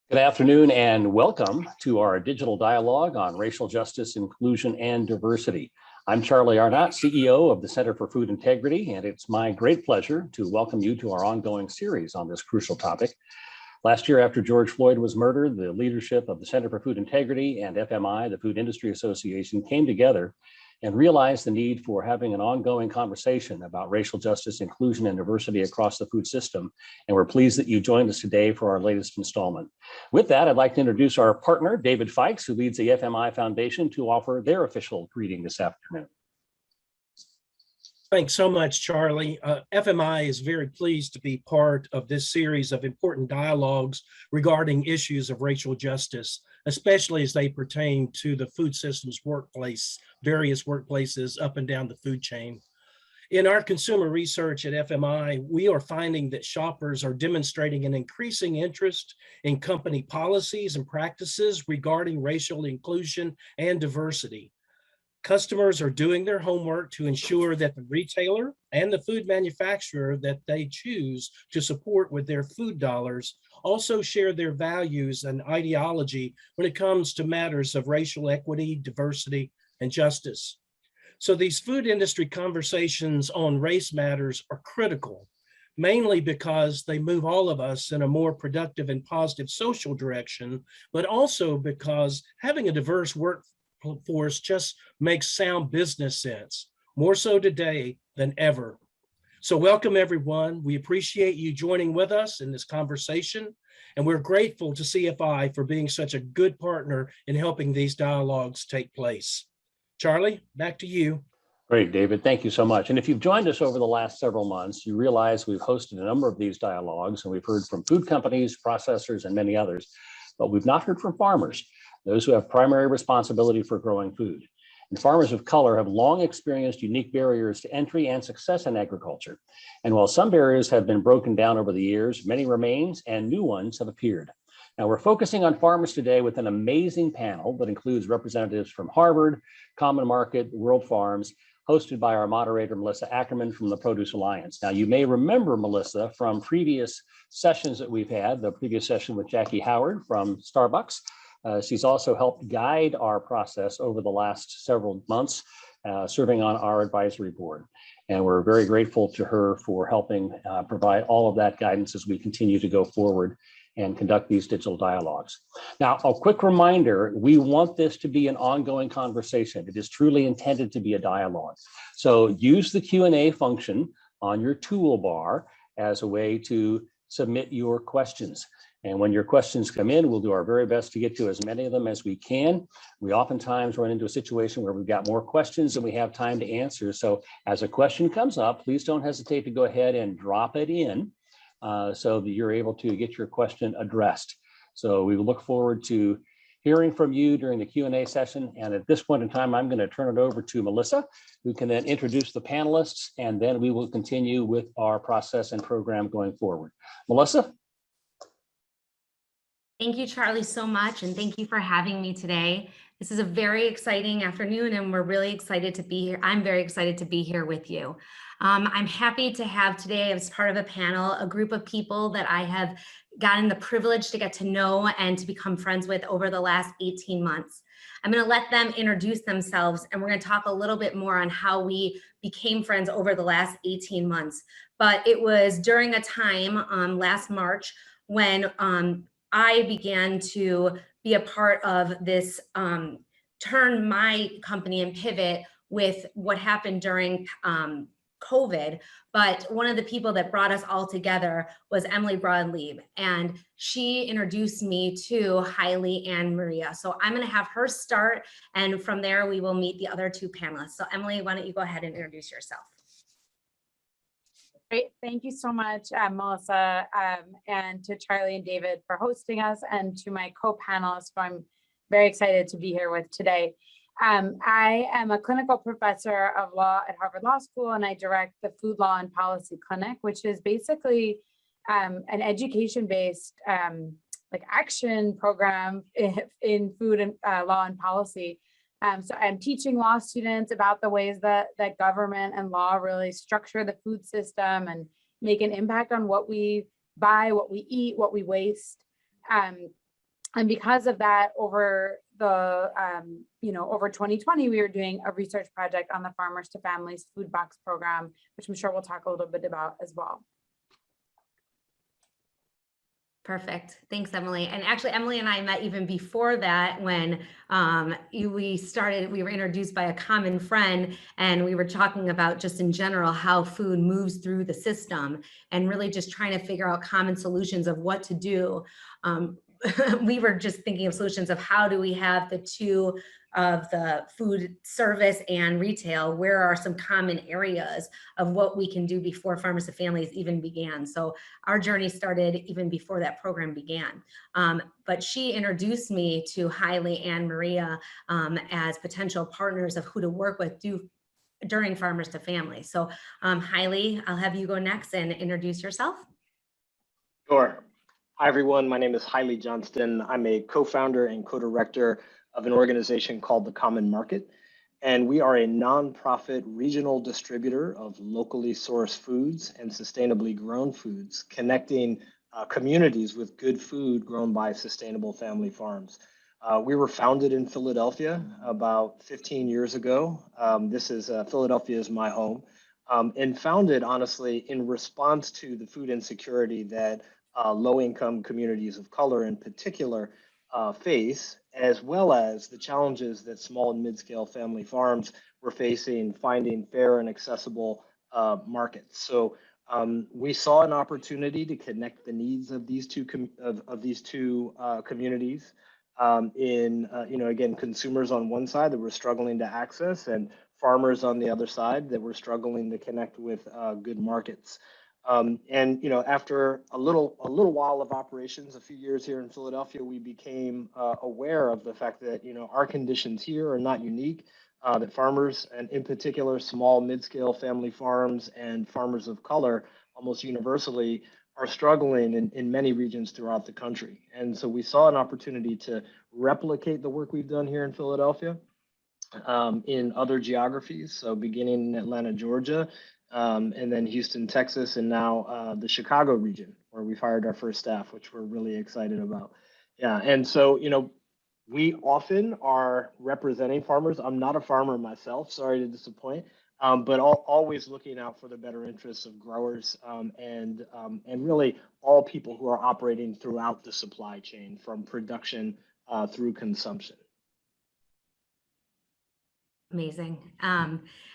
Good afternoon and welcome to our digital dialogue on racial justice, inclusion, and diversity. I'm Charlie Arnott, CEO of the Center for Food Integrity, and it's my great pleasure to welcome you to our ongoing series on this crucial topic. Last year, after George Floyd was murdered, the leadership of the Center for Food Integrity and FMI, the Food Industry Association, came together and realized the need for having an ongoing conversation about racial justice, inclusion, and diversity across the food system. And we're pleased that you joined us today for our latest installment. With that, I'd like to introduce our partner, David Fikes, who leads the FMI Foundation, to offer their official greeting this afternoon. Thanks so much, Charlie. FMI is very pleased to be part of this series of important dialogues regarding issues of racial justice, especially as they pertain to the food system's workplace, various workplaces up and down the food chain. In our consumer research at FMI, we are finding that shoppers are demonstrating an increasing interest in company policies and practices regarding racial inclusion and diversity. Customers are doing their homework to ensure that the retailer and the food manufacturer that they choose to support with their food dollars also share their values and ideology when it comes to matters of racial equity, diversity, and justice. So these food industry conversations on race matters are critical, mainly because they move all of us in a more productive and positive social direction, but also because having a diverse workforce just makes sound business sense, more so today than ever. So welcome everyone. We appreciate you joining with us in this conversation, and we're grateful to CFI for being such a good partner in helping these dialogues take place. Charlie, back to you. Great, David. Thank you so much. And if you've joined us over the last several months, you realize we've hosted a number of these dialogues, and we've heard from food companies, processors, and many others, but we've not heard from farmers, those who have primary responsibility for growing food. And farmers of color have long experienced unique barriers to entry and success in agriculture. And while some barriers have been broken down over the years, many remain and new ones have appeared. Now, we're focusing on farmers today with an amazing panel that includes representatives from Harvard, Common Market, World Farms, hosted by our moderator, Melissa Ackerman from the Produce Alliance. Now, you may remember Melissa from previous sessions that we've had, the previous session with Jackie Howard from Starbucks. She's also helped guide our process over the last several months, serving on our advisory board. And we're very grateful to her for helping provide all of that guidance as we continue to go forward and conduct these digital dialogues. Now, a quick reminder, we want this to be an ongoing conversation. It is truly intended to be a dialogue. So use the Q&A function on your toolbar as a way to submit your questions. And when your questions come in, we'll do our very best to get to as many of them as we can. We oftentimes run into a situation where we've got more questions than we have time to answer. So as a question comes up, please don't hesitate to go ahead and drop it in so that you're able to get your question addressed. So we look forward to hearing from you during the Q&A session. And at this point in time, I'm going to turn it over to Melissa, who can then introduce the panelists, and then we will continue with our process and program going forward. Melissa? Thank you, Charlie, so much, and thank you for having me today. This is a very exciting afternoon, and we're really excited to be here. I'm very excited to be here with you. I'm happy to have today, as part of a panel, a group of people that I have gotten the privilege to get to know and to become friends with over the last 18 months. I'm going to let them introduce themselves, and we're going to talk a little bit more on how we became friends over the last 18 months. But it was during a time last March when I began to be a part of this turn my company and pivot with what happened during COVID. But one of the people that brought us all together was Leib, and she introduced me to Haile and Moreira. So I'm going to have her start, and from there we will meet the other two panelists. So Emily, why don't you go ahead and introduce yourself? Great, thank you so much, Melissa, and to Charlie and David for hosting us, and to my co-panelists who I'm very excited to be here with today. I am a clinical professor of law at Harvard Law School, and I direct the Food Law and Policy Clinic, which is basically an education-based action program in food and law and policy. So I'm teaching law students about the ways that government and law really structure the food system and make an impact on what we buy, what we eat, what we waste. And because of that, over the, over 2020, we were doing a research project on the Farmers to Families Food Box Program, which I'm sure we'll talk a little bit about as well. Perfect. Thanks, Emily. And actually, Emily and I met even before that when we were introduced by a common friend, and we were talking about just in general how food moves through the system and really just trying to figure out common solutions of what to do. We were just thinking of solutions of how do we have the two of the food service and retail, where are some common areas of what we can do before Farmers to Families even began. So our journey started even before that program began. But she introduced me to Haile and Moreira as potential partners of who to work with during Farmers to Families. So Haile, I'll have you go next and introduce yourself. Sure. Hi, everyone. My name is Hailey Johnston. I'm a co-founder and co-director of an organization called The Common Market. And we are a nonprofit regional distributor of locally sourced foods and sustainably grown foods, connecting communities with good food grown by sustainable family farms. We were founded in Philadelphia about 15 years ago. Philadelphia is my home, and founded, honestly, in response to the food insecurity that low-income communities of color in particular face, as well as the challenges that small and mid-scale family farms were facing finding fair and accessible markets. So we saw an opportunity to connect the needs of these two communities again, consumers on one side that were struggling to access, and farmers on the other side that were struggling to connect with good markets. After a little while of operations, a few years here in Philadelphia, we became aware of the fact that our conditions here are not unique. That farmers, and in particular small mid-scale family farms and farmers of color, almost universally, are struggling in many regions throughout the country. And so we saw an opportunity to replicate the work we've done here in Philadelphia in other geographies. So beginning in Atlanta, Georgia, and then Houston, Texas, and now the Chicago region, where we've hired our first staff, which we're really excited about. Yeah, and so, we often are representing farmers. I'm not a farmer myself, sorry to disappoint, but always looking out for the better interests of growers and really all people who are operating throughout the supply chain, from production through consumption. Amazing.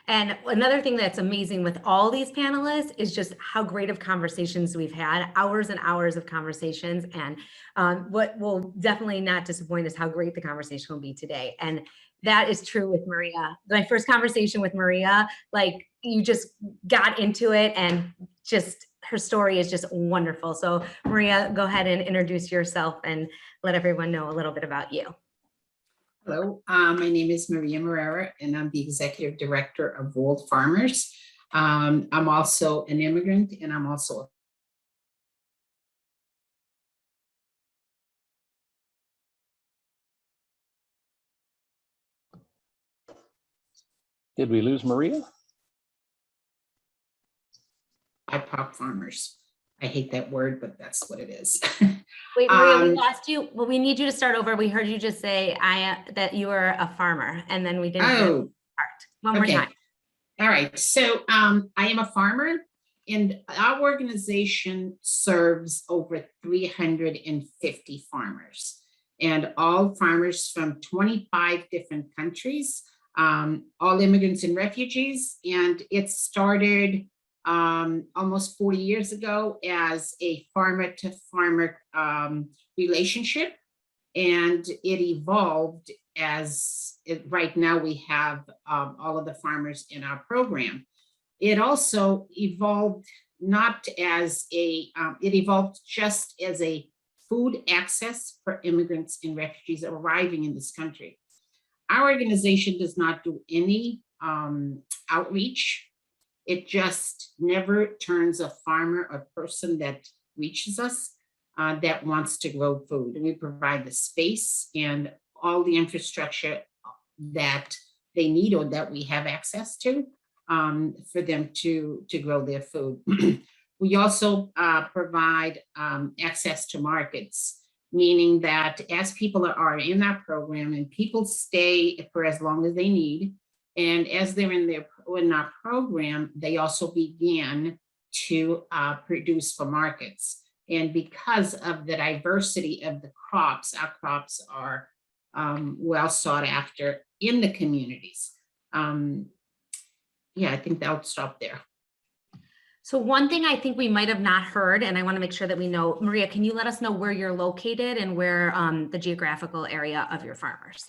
And another thing that's amazing with all these panelists is just how great of conversations we've had, hours and hours of conversations. And what will definitely not disappoint is how great the conversation will be today. And that is true with Moreira. My first conversation with Moreira, like, you just got into it, and just her story is just wonderful. So Moreira, go ahead and introduce yourself and let everyone know a little bit about you. Hello, my name is Moreira, and I'm the Executive Director of World Farmers. I'm also an immigrant, and I'm also Did we lose Moreira? BIPOC farmers. I hate that word, but that's what it is. Wait, Moreira, we lost you. Well, we need you to start over. We heard you just say that you were a farmer, and then we didn't hear the part. One more time. All right. So I am a farmer, and our organization serves over 350 farmers, and all farmers from 25 different countries, all immigrants and refugees. And it started almost 40 years ago as a farmer to farmer relationship, and it evolved as right now we have all of the farmers in our program. It also evolved not as it evolved just as a food access for immigrants and refugees arriving in this country. Our organization does not do any outreach. It just never turns a farmer or person that reaches us that wants to grow food. And we provide the space and all the infrastructure that they need or that we have access to for them to grow their food. We also provide access to markets. meaning that as people are in our program and people stay for as long as they need, and as they're in our program, they also begin to produce for markets. And because of the diversity of the crops, our crops are well sought after in the communities. Yeah, I think I'll stop there. So one thing I think we might have not heard, and I want to make sure that we know, Maria, can you let us know where you're located and where the geographical area of your farmers?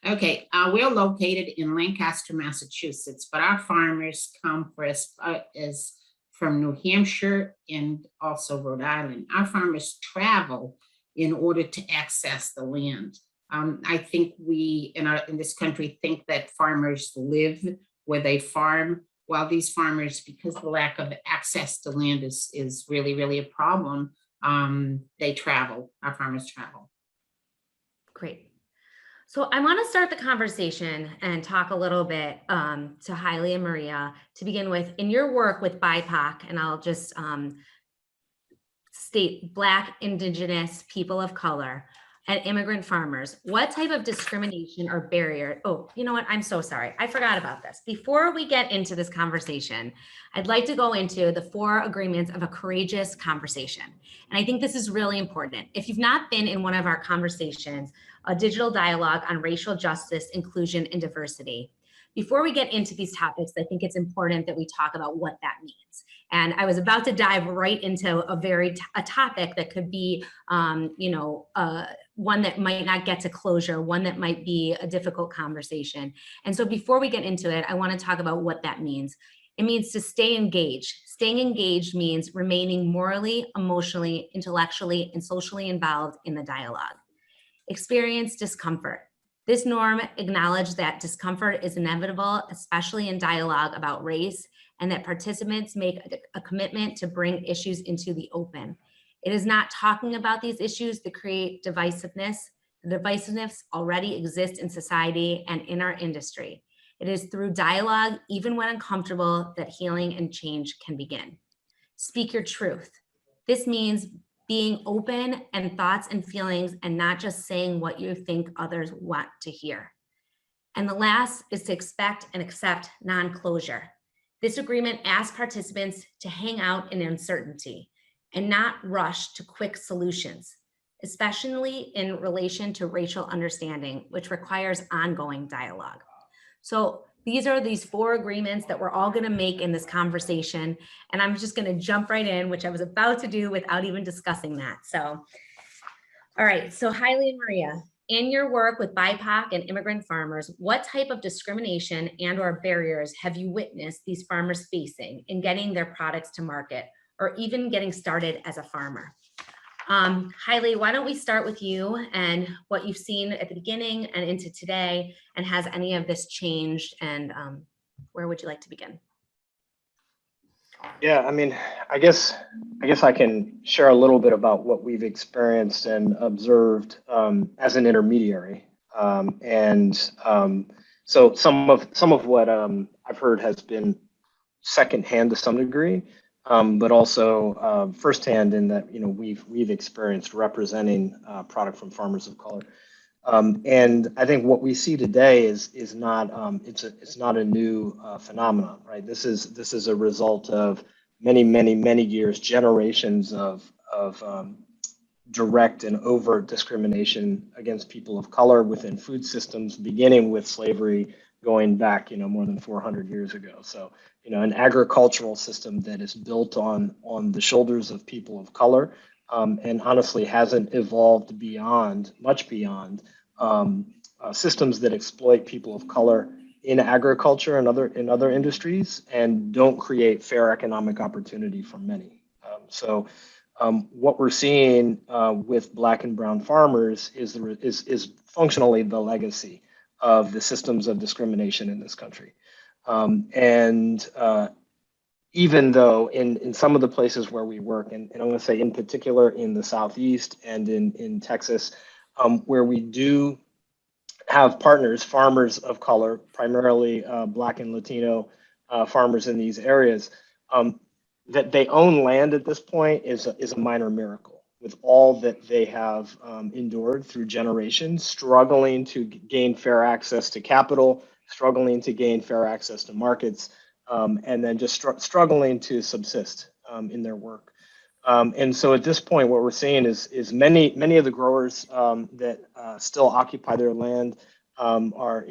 Okay, we're located in Lancaster, Massachusetts, but our farmers come for us is from New Hampshire and also Rhode Island. Our farmers travel in order to access the land. I think we in this country think that farmers live where they farm, while these farmers, because the lack of access to land is really, really a problem, they travel, our farmers travel. Great. So I want to start the conversation and talk a little bit to Hailey and Maria to begin with. In your work with BIPOC, and I'll just state Black, Indigenous, people of color, and immigrant farmers, what type of discrimination or barrier? Oh, you know what? I'm so sorry. I forgot about this. Before we get into this conversation, I'd like to go into the 4 agreements of a courageous conversation. And I think this is really important. If you've not been in one of our conversations, a digital dialogue on racial justice, inclusion, and diversity, before we get into these topics, I think it's important that we talk about what that means. And I was about to dive right into a topic that could be, one that might not get to closure, one that might be a difficult conversation. And so before we get into it, I want to talk about what that means. It means to stay engaged. Staying engaged means remaining morally, emotionally, intellectually, and socially involved in the dialogue. Experience discomfort. This norm acknowledges that discomfort is inevitable, especially in dialogue about race, and that participants make a commitment to bring issues into the open. It is not talking about these issues that create divisiveness. The divisiveness already exists in society and in our industry. It is through dialogue, even when uncomfortable, that healing and change can begin. Speak your truth. This means being open and thoughts and feelings and not just saying what you think others want to hear. And the last is to expect and accept non-closure. This agreement asks participants to hang out in uncertainty and not rush to quick solutions, especially in relation to racial understanding, which requires ongoing dialogue. So these are these 4 agreements that we're all going to make in this conversation. And I'm just going to jump right in, which I was about to do without even discussing that. So, all right. So Hailey and Maria, in your work with BIPOC and immigrant farmers, what type of discrimination and or barriers have you witnessed these farmers facing in getting their products to market or even getting started as a farmer? Hailey, why don't we start with you and what you've seen at the beginning and into today, and has any of this changed, and where would you like to begin? Yeah, I mean, I guess I can share a little bit about what we've experienced and observed as an intermediary, so some of what I've heard has been secondhand to some degree, but also firsthand in that we've experienced representing product from farmers of color, and I think what we see today is not it's not a new phenomenon, right? This is a result of many years, generations of direct and overt discrimination against people of color within food systems, beginning with slavery, going back more than 400 years ago. So an agricultural system that is built on the shoulders of people of color, and honestly hasn't evolved much beyond systems that exploit people of color in agriculture and other industries and don't create fair economic opportunity for many. So what we're seeing with Black and brown farmers is functionally the legacy of the systems of discrimination in this country. Even though in some of the places where we work, and I'm going to say in particular in the Southeast and in Texas, where we do have partners, farmers of color, primarily Black and Latino farmers in these areas, that they own land at this point is a minor miracle. with all that they have endured through generations, struggling to gain fair access to capital, struggling to gain fair access to markets, and then just struggling to subsist in their work. And so at this point, what we're seeing is many of the growers that still occupy their land are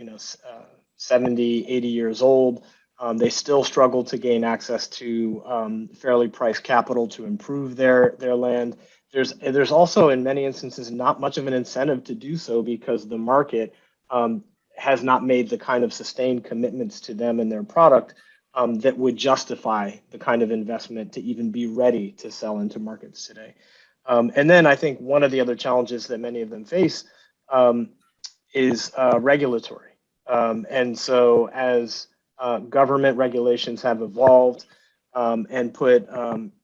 70, 80 years old. They still struggle to gain access to fairly priced capital to improve their land. There's also, in many instances, not much of an incentive to do so because the market has not made the kind of sustained commitments to them and their product that would justify the kind of investment to even be ready to sell into markets today. And then I think one of the other challenges that many of them face is regulatory. And so as government regulations have evolved and put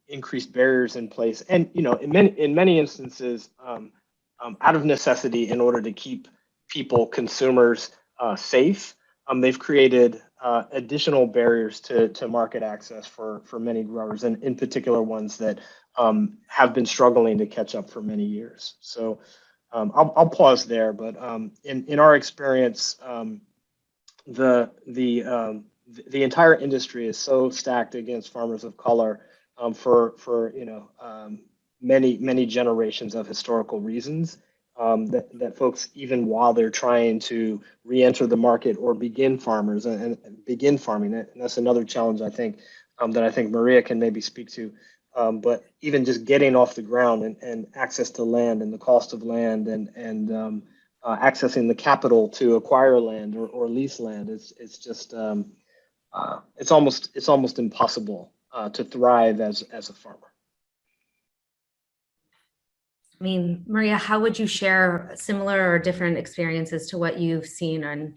increased barriers in place, and in many instances, out of necessity in order to keep people, consumers, safe, they've created additional barriers to market access for many growers, and in particular ones that have been struggling to catch up for many years. So I'll pause there, but in our experience, the entire industry is so stacked against farmers of color for many generations of historical reasons that folks, even while they're trying to re-enter the market or begin farmers and begin farming, and that's another challenge I think that I think Moreira can maybe speak to. But even just getting off the ground and access to land and the cost of land and accessing the capital to acquire land or lease land, it's just it's almost impossible to thrive as a farmer. I mean, Moreira, how would you share similar or different experiences to what you've seen, and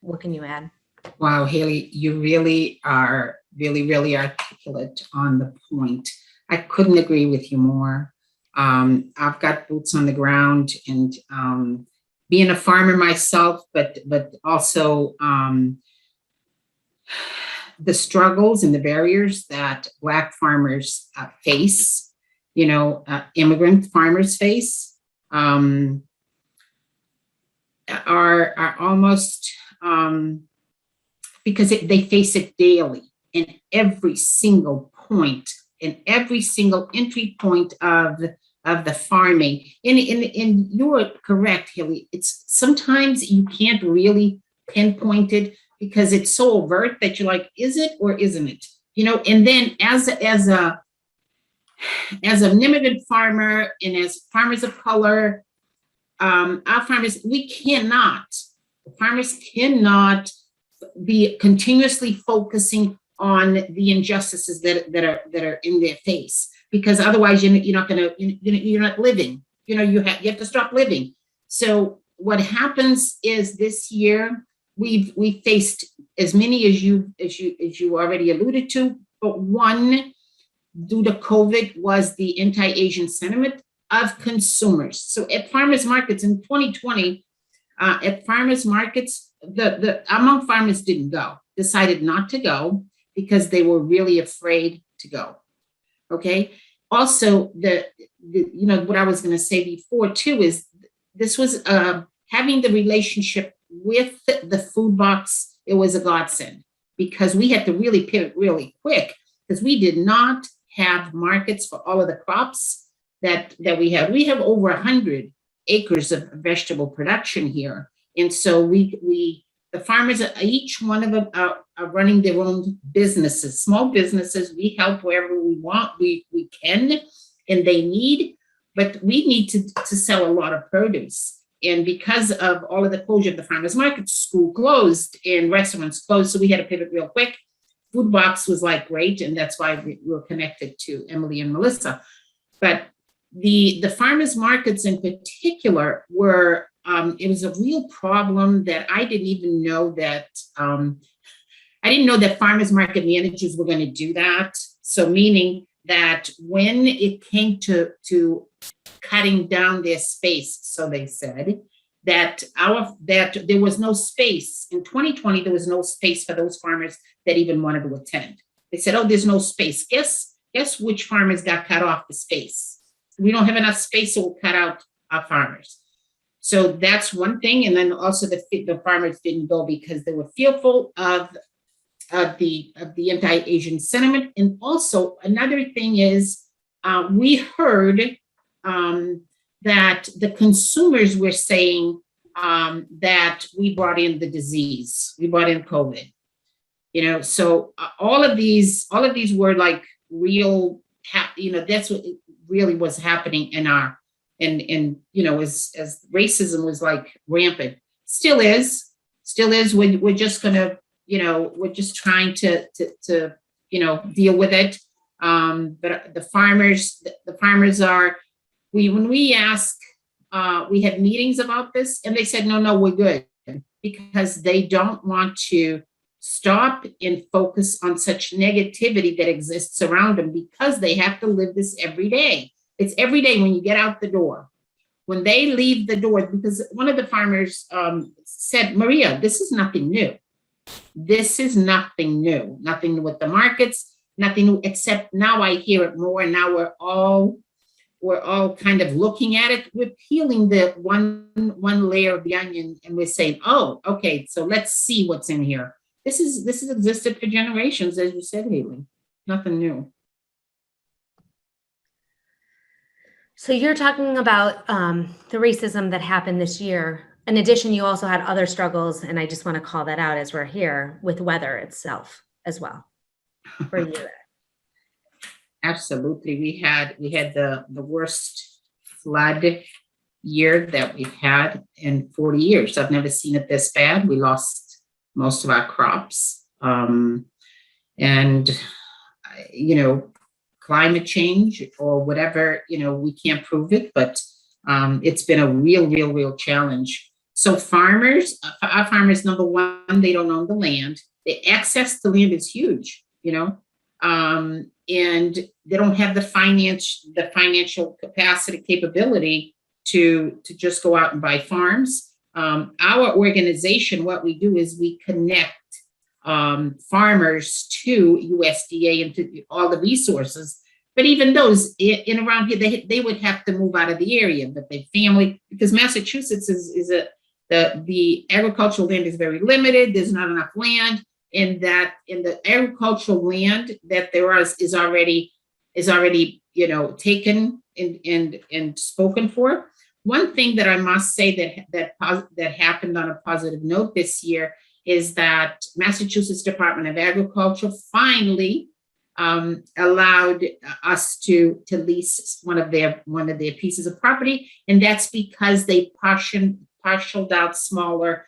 what can you add? Wow, Hailey, you really are really articulate on the point. I couldn't agree with you more. I've got boots on the ground, and being a farmer myself, but also the struggles and the barriers that Black farmers face, immigrant farmers face, are almost, because they face it daily in every single point, in every single entry point of the farming. And you're correct, Hailey. It's sometimes you can't really pinpoint it because it's so overt that you're like, is it or isn't it? And then as an immigrant farmer and as farmers of color, our farmers, farmers cannot be continuously focusing on the injustices that are in their face, because otherwise you're not living. You have to stop living. So what happens is this year we faced as many as you already alluded to, but one, due to COVID, was the anti-Asian sentiment of consumers. So at farmers markets in 2020, at farmers markets, the among farmers decided not to go because they were really afraid to go. Okay. Also, what I was going to say before too is this was having the relationship with the food box. It was a godsend because we had to really pivot really quick because we did not have markets for all of the crops that we have. We have over 100 acres of vegetable production here. And so the farmers, each one of them are running their own businesses, small businesses. We help wherever we want, we can, and they need, but we need to sell a lot of produce. And because of all of the closure of the farmers market, school closed and restaurants closed, so we had to pivot real quick. Food box was like great, and that's why we were connected to Emily and Melissa. But the farmers markets in particular were, it was a real problem that I didn't even know that, I didn't know that farmers market managers were going to do that. So meaning that when it came to cutting down their space, so they said that there was no space in 2020. There was no space for those farmers that even wanted to attend. They said, "Oh, there's no space." Guess which farmers got cut off the space? we don't have enough space, so we'll cut out our farmers. So that's one thing. And then also the farmers didn't go because they were fearful of the anti-Asian sentiment. And also another thing is we heard that the consumers were saying that we brought in the disease, we brought in COVID. So all of these were like real, that's what really was happening in our, and as racism was like rampant, still is, we're just gonna, we're just trying to deal with it. But the farmers are, when we ask, we had meetings about this and they said, no, we're good, because they don't want to stop and focus on such negativity that exists around them, because they have to live this every day. It's every day when you get out the door, when they leave the door, because one of the farmers said, Maria, this is nothing new. This is nothing new, nothing with the markets, nothing new, except now I hear it more. And now we're all kind of looking at it. We're peeling the one layer of the onion and we're saying, oh, okay, so let's see what's in here. This has existed for generations, as you said, Hailey. Nothing new. So you're talking about the racism that happened this year. In addition, you also had other struggles, and I just want to call that out as we're here, with weather itself as well for you. Absolutely. We had the worst flood year that we've had in 40 years. I've never seen it this bad. We lost most of our crops. And climate change or whatever, we can't prove it, but it's been a real challenge. So our farmers, number one, they don't own the land. The access to land is huge, and they don't have the financial capability to just go out and buy farms. Our organization, what we do is we connect farmers to USDA and to all the resources. But even those in around here, they would have to move out of the area, but their family, because Massachusetts the agricultural land is very limited. There's not enough land, and that in the agricultural land that there is already taken and spoken for. One thing that I must say that happened on a positive note this year is that Massachusetts Department of Agriculture finally allowed us to lease one of their pieces of property, and that's because they parceled out smaller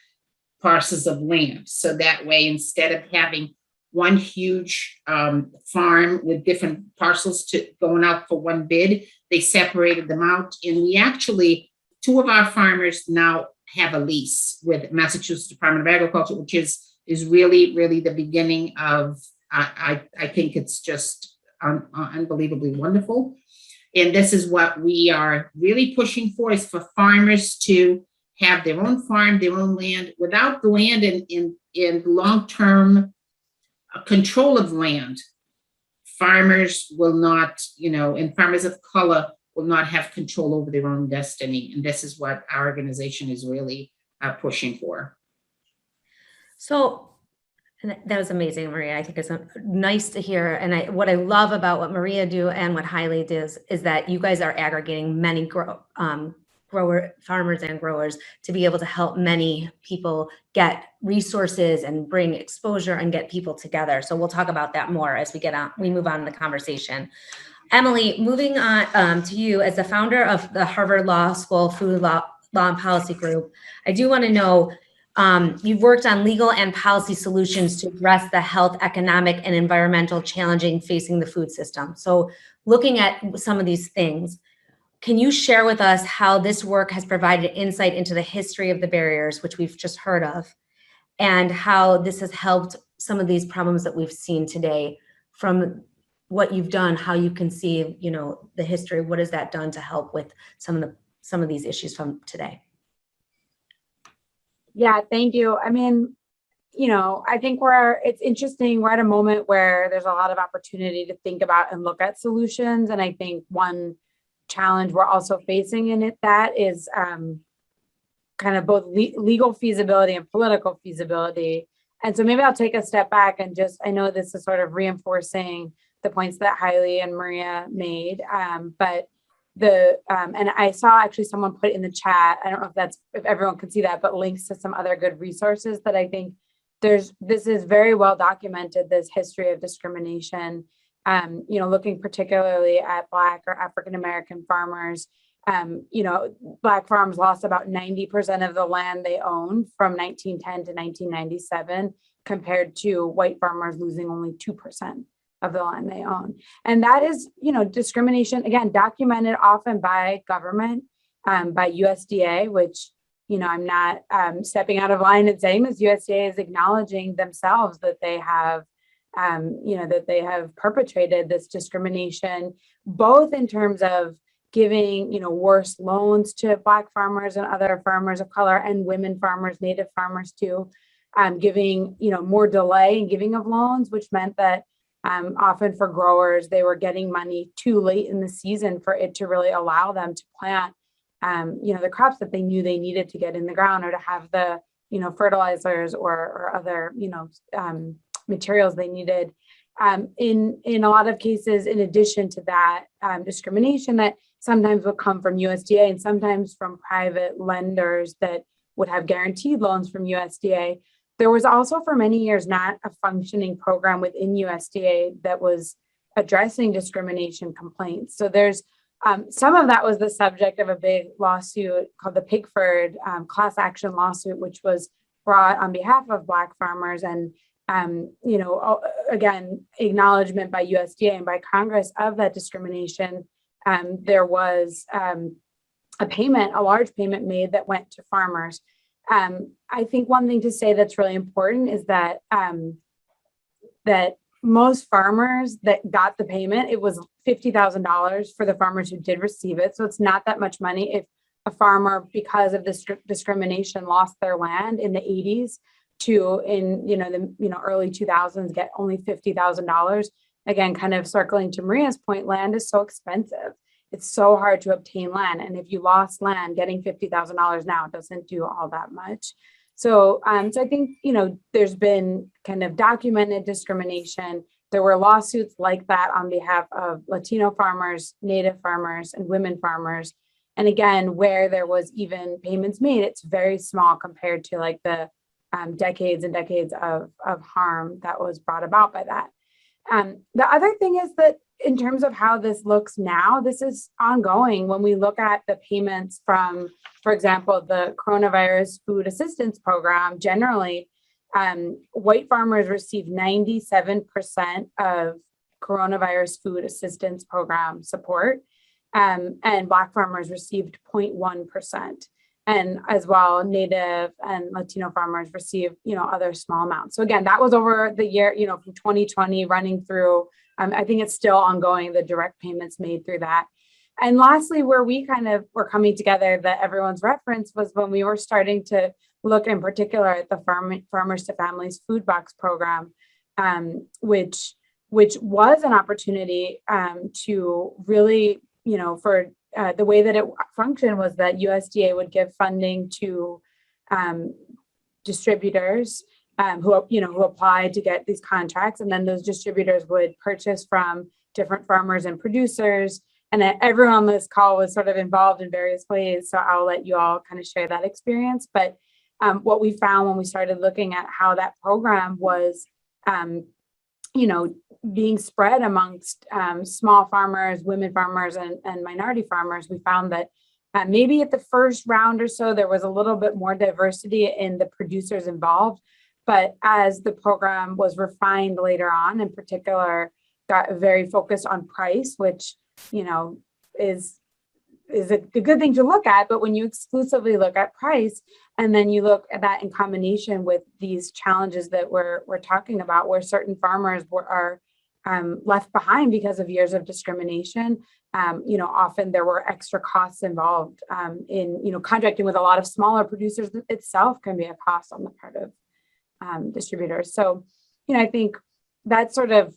parcels of land. So that way, instead of having one huge farm with different parcels going out for one bid, they separated them out, and we actually, 2 of our farmers now have a lease with Massachusetts Department of Agriculture, which is really the beginning of, I think it's just unbelievably wonderful. And this is what we are really pushing for, is for farmers to have their own farm, their own land. Without the land in long-term control of land, farmers will not, and farmers of color will not have control over their own destiny. And this is what our organization is really pushing for. So that was amazing, Maria. I think it's nice to hear. And what I love about what Maria do and what Haile does is that you guys are aggregating many farmers and growers to be able to help many people get resources and bring exposure and get people together. So we'll talk about that more as we move on in the conversation. Emily, moving on to you as the founder of the Harvard Law School Food Law and Policy Group. I do want to know, you've worked on legal and policy solutions to address the health, economic, and environmental challenges facing the food system. So looking at some of these things, can you share with us how this work has provided insight into the history of the barriers, which we've just heard of, and how this has helped some of these problems that we've seen today? From what you've done, how you can see, the history, what has that done to help with some of these issues from today? Yeah, thank you. I mean, I think it's interesting. We're at a moment where there's a lot of opportunity to think about and look at solutions. And I think one challenge we're also facing in it, that is kind of both legal feasibility and political feasibility. And so maybe I'll take a step back and just, I know this is sort of reinforcing the points that Hailey and Moreira made, but and I saw actually someone put in the chat, I don't know if everyone can see that, but links to some other good resources that I think this is very well documented, this history of discrimination, looking particularly at Black or African-American farmers. Black farms lost about 90% of the land they owned from 1910 to 1997, compared to white farmers losing only 2% of the land they own. And that is, discrimination, again, documented often by government, by USDA, which, I'm not stepping out of line and saying this. USDA is acknowledging themselves that they have, that they have perpetrated this discrimination, both in terms of giving, worse loans to Black farmers and other farmers of color, and women farmers, Native farmers too, giving, more delay in giving of loans, which meant that often for growers, they were getting money too late in the season for it to really allow them to plant, the crops that they knew they needed to get in the ground, or to have the, fertilizers or other, materials they needed. In a lot of cases, in addition to that discrimination that sometimes would come from USDA and sometimes from private lenders that would have guaranteed loans from USDA, there was also for many years not a functioning program within USDA that was addressing discrimination complaints. So there's some of that was the subject of a big lawsuit called the Pigford class action lawsuit, which was brought on behalf of Black farmers, and again, acknowledgement by USDA and by Congress of that discrimination. There was a large payment made that went to farmers. I think one thing to say that's really important is that that most farmers that got the payment, it was $50,000 for the farmers who did receive it. So it's not that much money. If a farmer, because of this discrimination, lost their land in the 80s to in the early 2000s, get only $50,000. Again, kind of circling to Maria's point, land is so expensive. It's so hard to obtain land. And if you lost land, getting $50,000 now doesn't do all that much. So I think, there's been kind of documented discrimination. There were lawsuits like that on behalf of Latino farmers, Native farmers, and women farmers. And again, where there was even payments made, it's very small compared to like the decades and decades of harm that was brought about by that. The other thing is that in terms of how this looks now, this is ongoing. When we look at the payments from, for example, the coronavirus food assistance program, generally, white farmers receive 97% of coronavirus food assistance program support, and Black farmers received 0.1%. And as well, Native and Latino farmers receive, other small amounts. So again, that was over the year, from 2020 running through. I think it's still ongoing, the direct payments made through that. And lastly, where we kind of were coming together, that everyone's reference, was when we were starting to look in particular at the Farmers to Families Food Box program, which was an opportunity to really, for the way that it functioned was that USDA would give funding to distributors who applied to get these contracts, and then those distributors would purchase from different farmers and producers. And everyone on this call was sort of involved in various ways, so I'll let you all kind of share that experience. But what we found when we started looking at how that program was, being spread amongst small farmers, women farmers, and minority farmers, we found that maybe at the first round or so, there was a little bit more diversity in the producers involved. But as the program was refined later on, in particular, got very focused on price, which, is a good thing to look at. But when you exclusively look at price, and then you look at that in combination with these challenges that we're talking about, where certain farmers are left behind because of years of discrimination, often there were extra costs involved in, contracting with a lot of smaller producers itself can be a cost on the part of distributors. So, I think that's sort of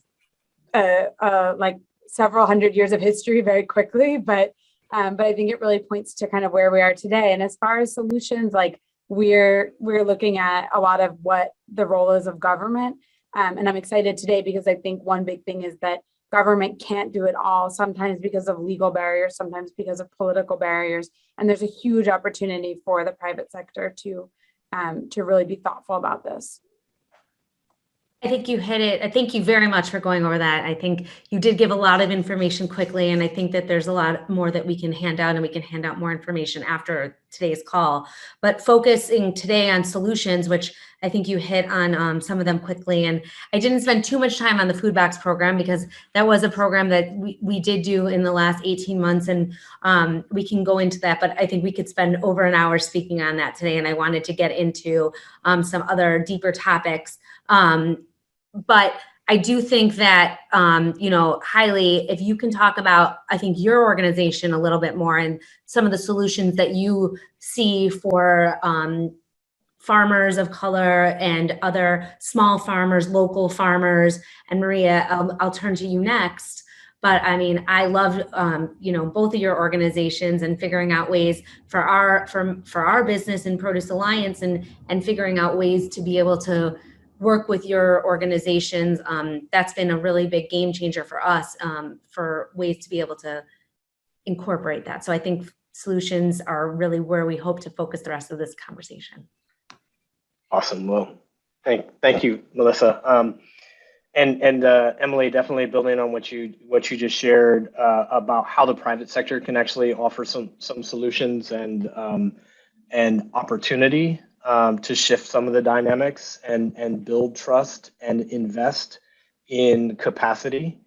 like several hundred years of history very quickly, but But I think it really points to kind of where we are today. And as far as solutions, like we're looking at a lot of what the role is of government. And I'm excited today because I think one big thing is that government can't do it all, sometimes because of legal barriers, sometimes because of political barriers. And there's a huge opportunity for the private sector to really be thoughtful about this. I think you hit it. Thank you very much for going over that. I think you did give a lot of information quickly, and I think that there's a lot more that we can hand out, and we can hand out more information after today's call. But focusing today on solutions, which I think you hit on some of them quickly, and I didn't spend too much time on the food box program because that was a program that we did do in the last 18 months, and we can go into that, but I think we could spend over an hour speaking on that today, and I wanted to get into some other deeper topics. But I do think that, Hailey, if you can talk about, I think, your organization a little bit more and some of the solutions that you see for farmers of color and other small farmers, local farmers. And Maria, I'll turn to you next. But I mean, I love, both of your organizations and figuring out ways for our business and Produce Alliance and figuring out ways to be able to work with your organizations. That's been a really big game changer for us, for ways to be able to incorporate that. So I think solutions are really where we hope to focus the rest of this conversation. Awesome. Well, thank you, Melissa. And Emily, definitely building on what you just shared about how the private sector can actually offer some solutions and opportunity to shift some of the dynamics and build trust and invest in capacity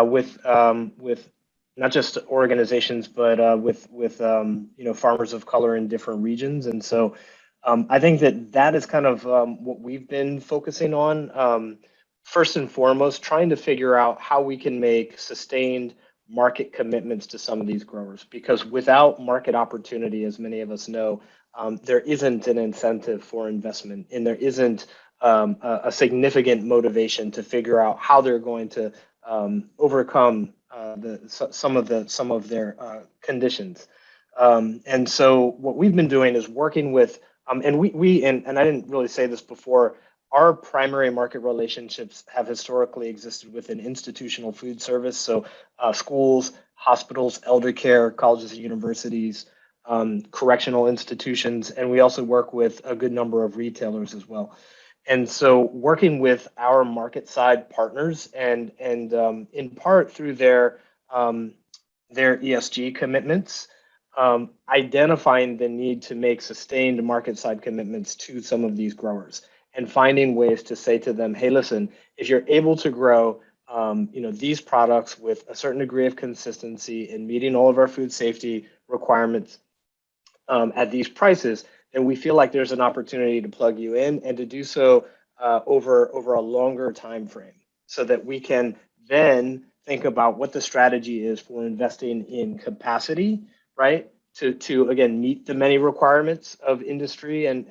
with not just organizations, but with farmers of color in different regions. And so I think that is kind of what we've been focusing on. First and foremost, trying to figure out how we can make sustained market commitments to some of these growers, because without market opportunity, as many of us know, there isn't an incentive for investment, and there isn't a significant motivation to figure out how they're going to overcome some of their conditions. And so what we've been doing is working with, and I didn't really say this before, our primary market relationships have historically existed within institutional food service, so schools, hospitals, elder care, colleges and universities, correctional institutions, and we also work with a good number of retailers as well. And so working with our market side partners and in part through their ESG commitments, identifying the need to make sustained market side commitments to some of these growers and finding ways to say to them, hey, listen, if you're able to grow these products with a certain degree of consistency and meeting all of our food safety requirements at these prices, then we feel like there's an opportunity to plug you in and to do so over a longer time frame, so that we can then think about what the strategy is for investing in capacity, right? To again meet the many requirements of industry and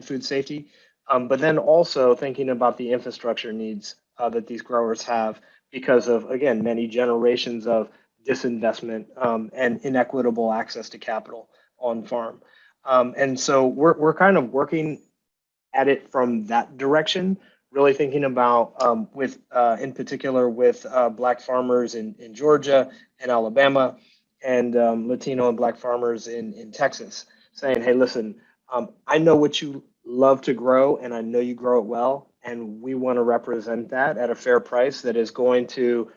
food safety, but then also thinking about the infrastructure needs that these growers have because of, again, many generations of disinvestment and inequitable access to capital on farm. And so we're kind of working at it from that direction, really thinking about with in particular with Black farmers in Georgia and Alabama, and Latino and Black farmers in Texas, saying, hey, listen, I know what you love to grow, and I know you grow it well, and we want to represent that at a fair price that is going to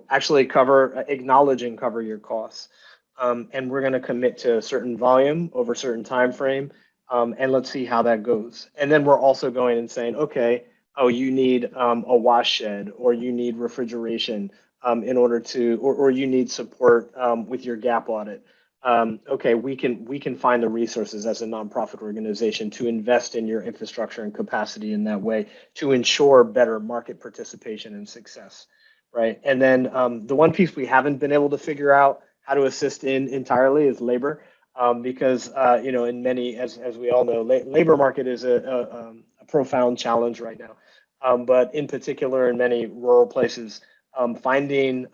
actually acknowledge and cover your costs. And we're going to commit to a certain volume over a certain time frame, and let's see how that goes. And then we're also going and saying, okay, you need a wash shed, or you need refrigeration in order to, or you need support with your gap audit. Okay, we can find the resources as a nonprofit organization to invest in your infrastructure and capacity in that way to ensure better market participation and success, right? And then the one piece we haven't been able to figure out how to assist in entirely is labor, because in many, as we all know, labor market is a profound challenge right now. But in particular, in many rural places, finding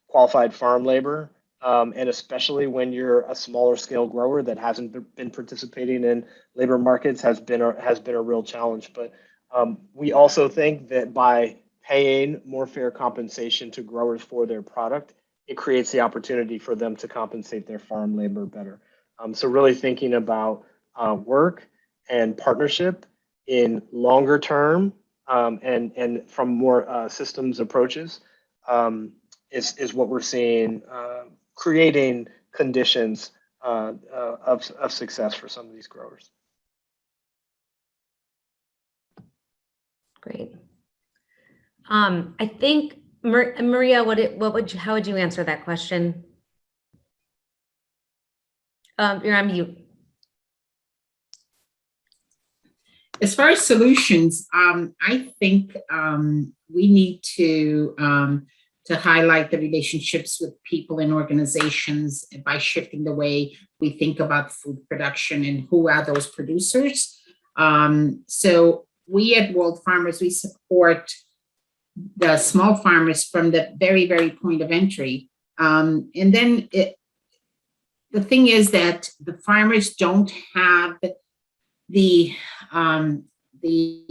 qualified farm labor, and especially when you're a smaller scale grower that hasn't been participating in labor markets has been a real challenge. But we also think that by paying more fair compensation to growers for their product, it creates the opportunity for them to compensate their farm labor better. So really thinking about work and partnership in longer term and from more systems approaches is what we're seeing, creating conditions of success for some of these growers. Great. I think Maria, how would you answer that question? You're on mute. As far as solutions, I think we need to highlight the relationships with people and organizations by shifting the way we think about food production and who are those producers. So we at World Farmers, we support the small farmers from the very, very point of entry. And then the thing is that the farmers don't have the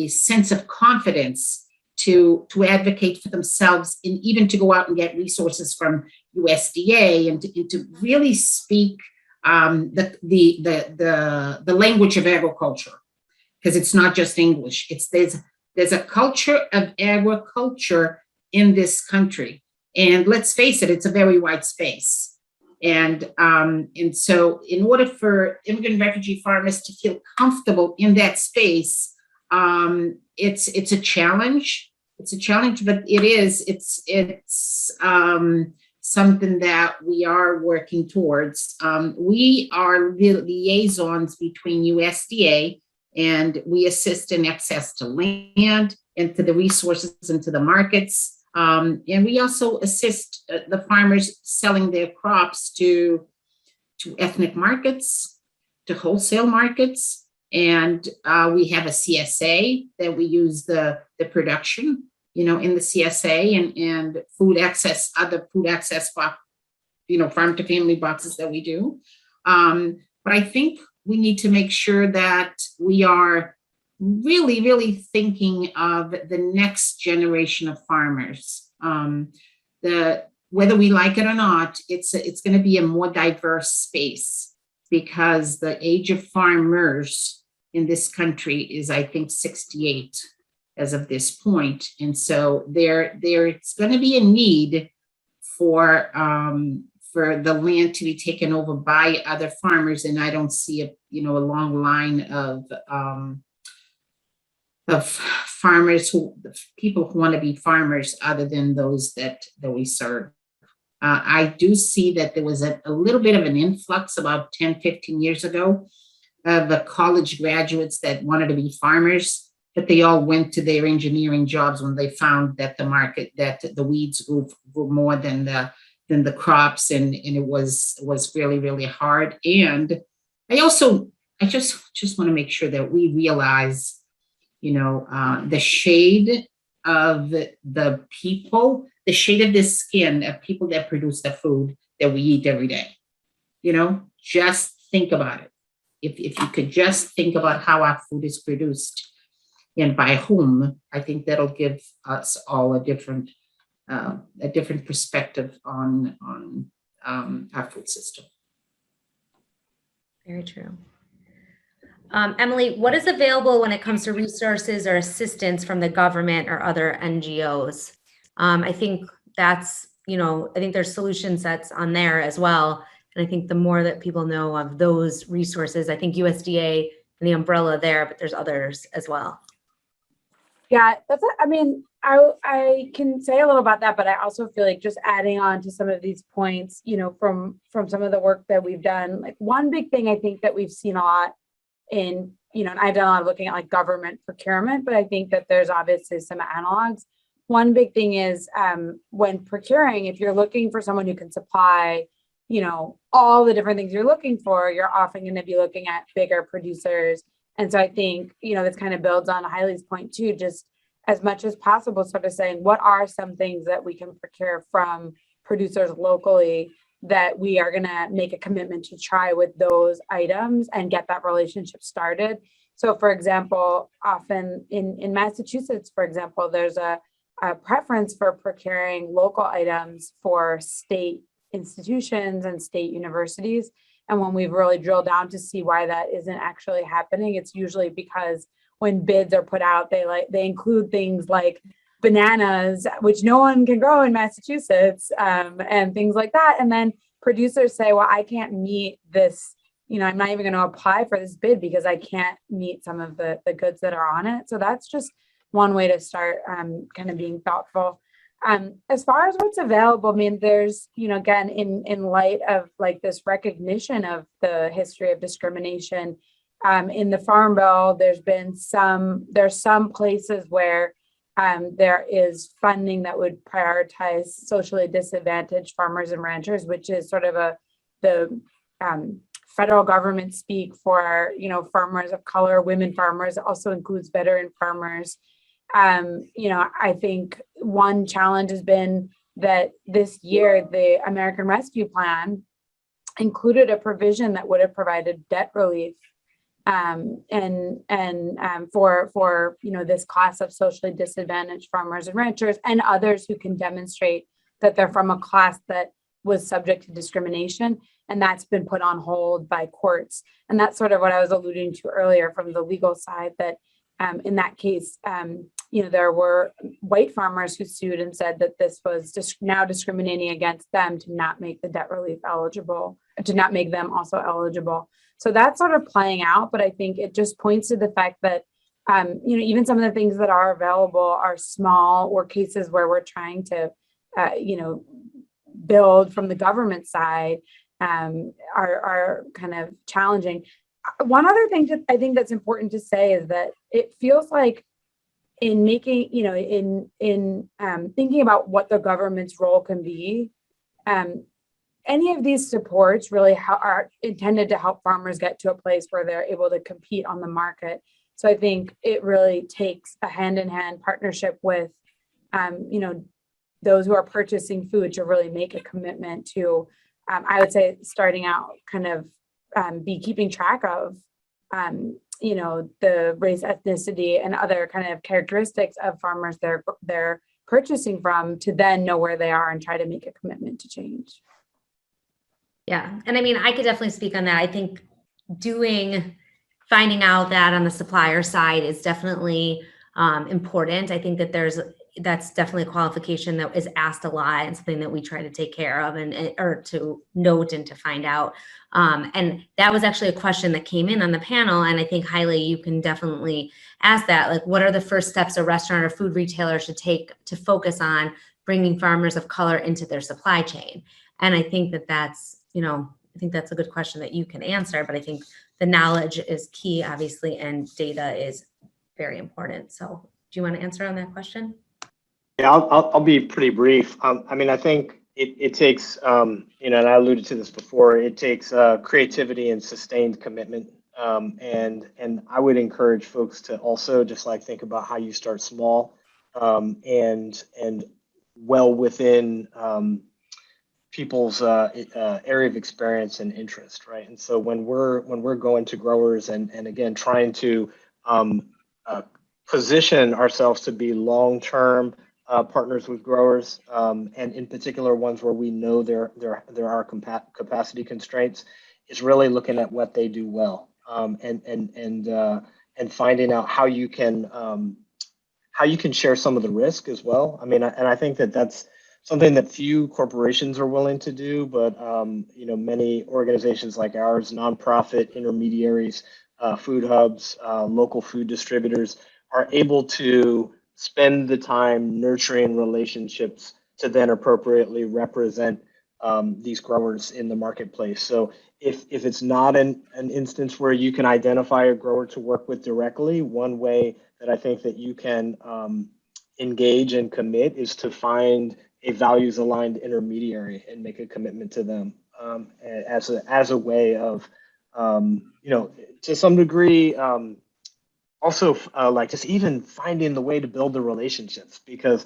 sense of confidence to advocate for themselves and even to go out and get resources from USDA and to really speak the language of agriculture, because it's not just English. There's a culture of agriculture in this country, and let's face it, it's a very wide space. And so in order for immigrant refugee farmers to feel comfortable in that space, it's a challenge. It's a challenge, but it's something that we are working towards. We are the liaisons between USDA, and we assist in access to land and to the resources and to the markets. And we also assist the farmers selling their crops to ethnic markets, to wholesale markets. And we have a CSA that we use the production, in the CSA and food access, other food access, farm to family boxes that we do. But I think we need to make sure that we are really, really thinking of the next generation of farmers. Whether we like it or not, it's going to be a more diverse space, because the age of farmers in this country is, I think, 68 as of this point. And so there's going to be a need for the land to be taken over by other farmers. And I don't see a long line of farmers, people who want to be farmers other than those that we serve. I do see that there was a little bit of an influx about 10, 15 years ago of the college graduates that wanted to be farmers, but they all went to their engineering jobs when they found that the weeds grew more than the crops, and it was really, really hard. And I just want to make sure that we realize, the shade of the people, the shade of the skin of people that produce the food that we eat every day. Just think about it. If you could just think about how our food is produced and by whom, I think that'll give us all a different perspective on our food system. Very true. Emily, what is available when it comes to resources or assistance from the government or other NGOs? I think that's, I think there's solution sets on there as well. And I think the more that people know of those resources, I think USDA and the umbrella there, but there's others as well. Yeah, I can say a little about that, but I also feel like just adding on to some of these points, from some of the work that we've done, like one big thing I think that we've seen a lot in, and I've done a lot of looking at like government procurement, but I think that there's obviously some analogs. One big thing is when procuring, if you're looking for someone who can supply, all the different things you're looking for, you're often going to be looking at bigger producers. And so I think, this kind of builds on Hailey's point too, just as much as possible, sort of saying, what are some things that we can procure from producers locally, that we are going to make a commitment to try with those items and get that relationship started. So for example, often in Massachusetts, for example, there's a preference for procuring local items for state institutions and state universities. And when we've really drilled down to see why that isn't actually happening, it's usually because when bids are put out, they include things like bananas, which no one can grow in Massachusetts, and things like that. And then producers say, well, I can't meet this, I'm not even going to apply for this bid because I can't meet some of the goods that are on it. So that's just one way to start kind of being thoughtful. As far as what's available, I mean, there's, again, in light of like this recognition of the history of discrimination in the Farm Bill, there's some places where there is funding that would prioritize socially disadvantaged farmers and ranchers, which is sort of the federal government speak for, farmers of color, women farmers. It also includes veteran farmers. I think one challenge has been that this year, the American Rescue Plan included a provision that would have provided debt relief for this class of socially disadvantaged farmers and ranchers and others who can demonstrate that they're from a class that was subject to discrimination, and that's been put on hold by courts. And that's sort of what I was alluding to earlier from the legal side, that in that case, there were white farmers who sued and said that this was just now discriminating against them to not make the debt relief eligible, to not make them also eligible. So that's sort of playing out, but I think it just points to the fact that, even some of the things that are available are small, or cases where we're trying to, build from the government side are kind of challenging. One other thing I think that's important to say is that it feels like in making, in thinking about what the government's role can be, any of these supports really are intended to help farmers get to a place where they're able to compete on the market. So I think it really takes a hand-in-hand partnership with, those who are purchasing food to really make a commitment to, I would say, starting out kind of be keeping track of, the race, ethnicity, and other kind of characteristics of farmers they're purchasing from, to then know where they are and try to make a commitment to change. Yeah. And I mean, I could definitely speak on that. I think finding out that on the supplier side is definitely important. I think that that's definitely a qualification that is asked a lot, and something that we try to take care of or to note and to find out. And that was actually a question that came in on the panel. And I think, Hailey, you can definitely ask that, like, what are the first steps a restaurant or food retailer should take to focus on bringing farmers of color into their supply chain? And I think that's a good question that you can answer, but I think the knowledge is key, obviously, and data is very important. So do you want to answer on that question? Yeah, I'll be pretty brief. I think it takes, and I alluded to this before, it takes creativity and sustained commitment. And I would encourage folks to also just think about how you start small and well within people's area of experience and interest, right? And so when we're going to growers and again trying to position ourselves to be long-term partners with growers, and in particular ones where we know there are capacity constraints, is really looking at what they do well, and finding out how you can share some of the risk as well. I think that's something that few corporations are willing to do, but many organizations like ours, nonprofit intermediaries, food hubs, local food distributors, are able to spend the time nurturing relationships to then appropriately represent these growers in the marketplace. So if it's not an instance where you can identify a grower to work with directly, one way that I think that you can engage and commit is to find a values-aligned intermediary and make a commitment to them as a way of, to some degree, also just even finding the way to build the relationships, because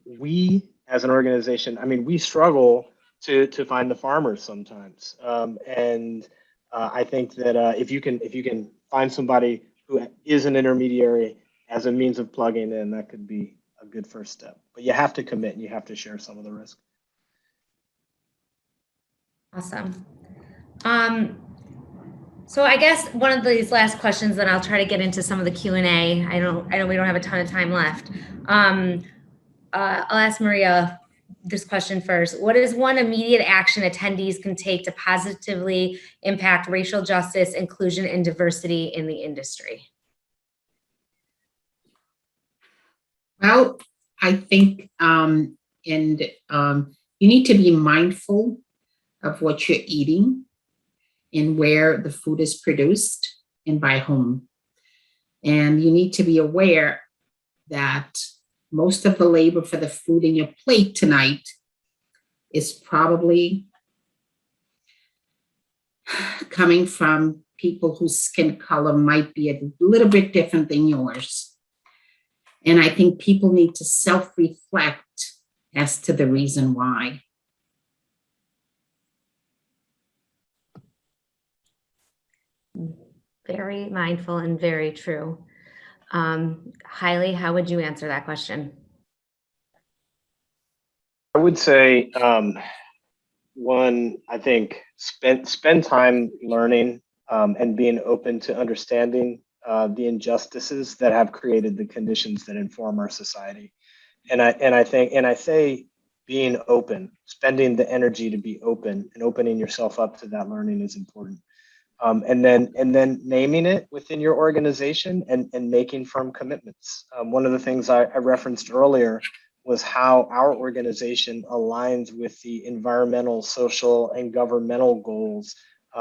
we as an organization, I mean, we struggle to find the farmers sometimes. I think that if you can find somebody who is an intermediary as a means of plugging in, that could be a good first step. But you have to commit and you have to share some of the risk. Awesome. So I guess one of these last questions, then I'll try to get into some of the Q&A. I know we don't have a ton of time left. I'll ask Maria this question first. What is one immediate action attendees can take to positively impact racial justice, inclusion, and diversity in the industry? Well, I think you need to be mindful of what you're eating and where the food is produced and by whom. And you need to be aware that most of the labor for the food in your plate tonight is probably coming from people whose skin color might be a little bit different than yours. And I think people need to self-reflect as to the reason why. Very mindful and very true. Hailey, how would you answer that question? I would say, one, I think spend time learning and being open to understanding the injustices that have created the conditions that inform our society. And I say being open, spending the energy to be open and opening yourself up to that learning is important. And then naming it within your organization and making firm commitments. One of the things I referenced earlier was how our organization aligns with the environmental, social, and governmental goals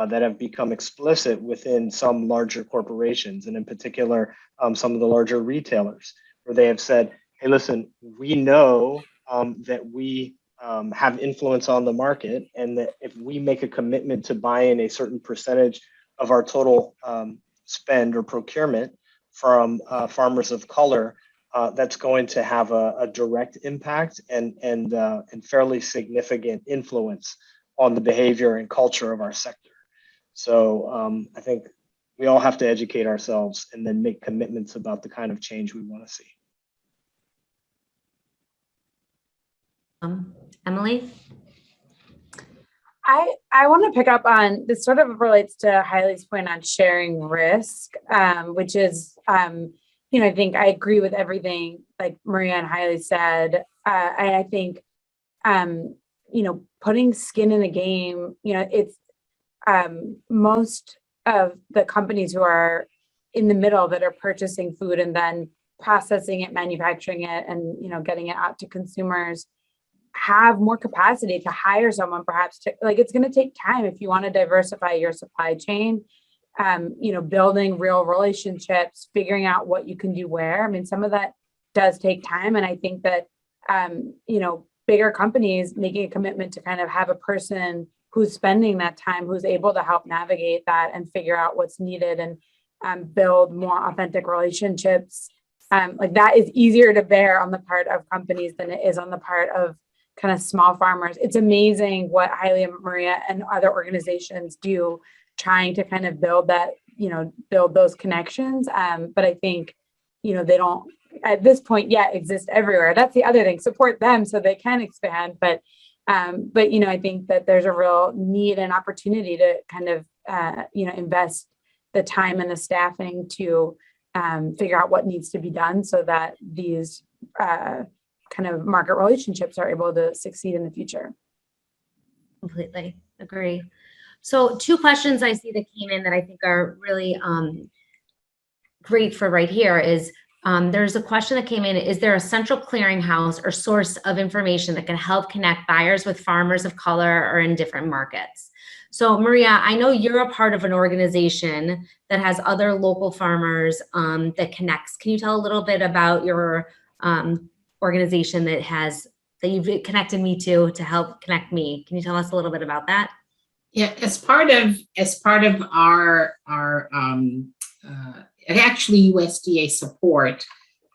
that have become explicit within some larger corporations, and in particular, some of the larger retailers, where they have said, hey, listen, we know that we have influence on the market, and that if we make a commitment to buy in a certain percentage of our total spend or procurement from farmers of color, that's going to have a direct impact and fairly significant influence on the behavior and culture of our sector. So I think we all have to educate ourselves and then make commitments about the kind of change we want to see. Emily? I want to pick up on this, sort of relates to Hailey's point on sharing risk, which is, I think I agree with everything like Maria and Hailey said. I think, putting skin in the game, it's most of the companies who are in the middle that are purchasing food and then processing it, manufacturing it, and, getting it out to consumers have more capacity to hire someone, perhaps it's going to take time if you want to diversify your supply chain, building real relationships, figuring out what you can do where. I mean, some of that does take time. And I think that, bigger companies making a commitment to kind of have a person who's spending that time, who's able to help navigate that and figure out what's needed and build more authentic relationships. That is easier to bear on the part of companies than it is on the part of kind of small farmers. It's amazing what Hailey and Maria and other organizations do, trying to kind of build that, build those connections. But I think, they don't at this point yet exist everywhere. That's the other thing, support them so they can expand. But I think that there's a real need and opportunity to kind of, invest the time and the staffing to figure out what needs to be done so that these kind of market relationships are able to succeed in the future. Completely agree. So 2 questions I see that came in that I think are really great for right here is there's a question that came in, is there a central clearinghouse or source of information that can help connect buyers with farmers of color or in different markets? So Maria, I know you're a part of an organization that has other local farmers that connects. Can you tell a little bit about your organization that you've connected me to help connect me? Can you tell us a little bit about that? Yeah, as part of our actually USDA support,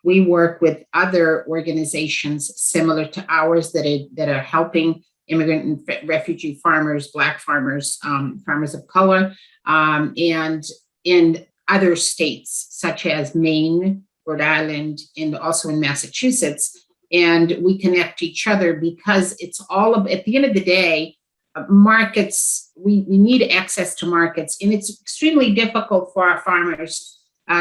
we work with other organizations similar to ours that are helping immigrant and refugee farmers, Black farmers, farmers of color, and in other states such as Maine, Rhode Island, and also in Massachusetts. And we connect each other because it's all of, at the end of the day, markets, we need access to markets, and it's extremely difficult for our farmers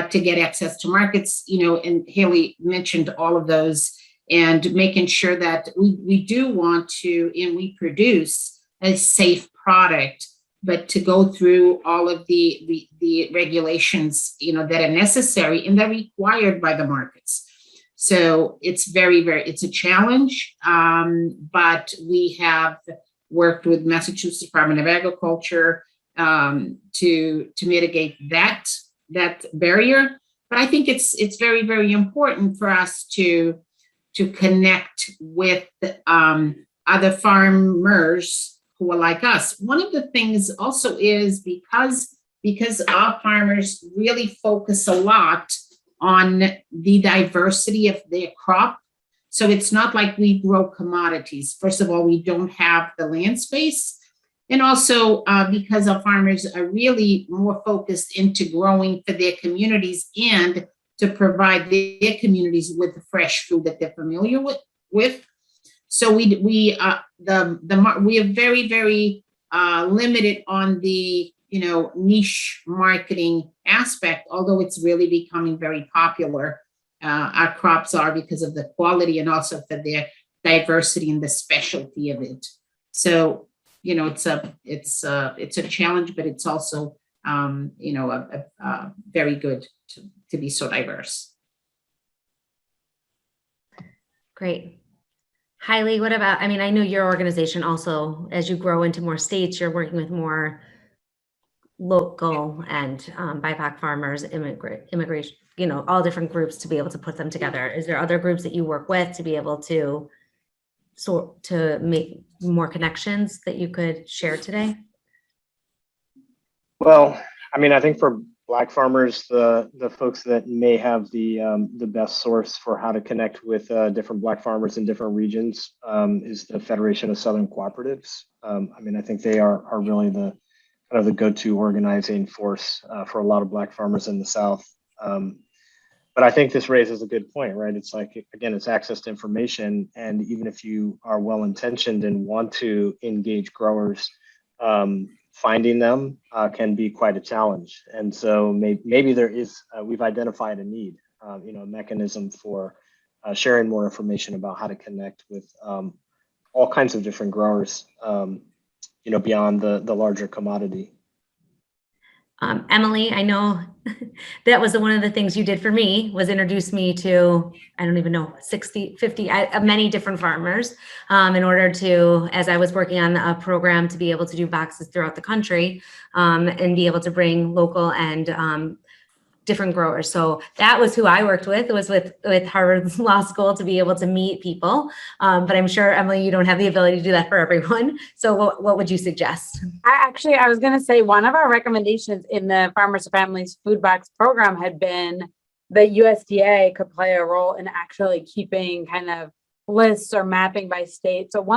to get access to markets, and Hailey mentioned all of those, and making sure that we do want to, and we produce a safe product, but to go through all of the regulations, that are necessary and that are required by the markets. So it's it's a challenge, but we have worked with Massachusetts Department of Agriculture to mitigate that barrier. But I think it's very, very important for us to connect with other farmers who are like us. One of the things also is because our farmers really focus a lot on the diversity of their crop. So it's not like we grow commodities. First of all, we don't have the land space. And also because our farmers are really more focused into growing for their communities and to provide their communities with the fresh food that they're familiar with. So we are very, very limited on the niche marketing aspect, although it's really becoming very popular. Our crops are, because of the quality and also for their diversity and the specialty of it. So it's a challenge, but it's also very good to be so diverse. Great. Hailey, what about, I know your organization also, as you grow into more states, you're working with more local and BIPOC farmers, immigration, all different groups to be able to put them together. Is there other groups that you work with to be able to make more connections that you could share today? Well, I think for Black farmers, the folks that may have the best source for how to connect with different Black farmers in different regions is the Federation of Southern Cooperatives. I think they are really the kind of the go-to organizing force for a lot of Black farmers in the South. But I think this raises a good point, right? It's like, again, it's access to information. And even if you are well-intentioned and want to engage growers, finding them can be quite a challenge. And so maybe there is, we've identified a need, a mechanism for sharing more information about how to connect with all kinds of different growers, beyond the larger commodity. Emily, I know that was one of the things you did for me, was introduce me to, I don't even know, 60, 50, many different farmers in order to, as I was working on a program to be able to do boxes throughout the country and be able to bring local and different growers. So that was who I worked with. It was with Harvard Law School to be able to meet people. But I'm sure, Emily, you don't have the ability to do that for everyone. So what would you suggest? I was going to say one of our recommendations in the Farmers to Families Food Box program had been that USDA could play a role in actually keeping kind of lists or mapping by state. So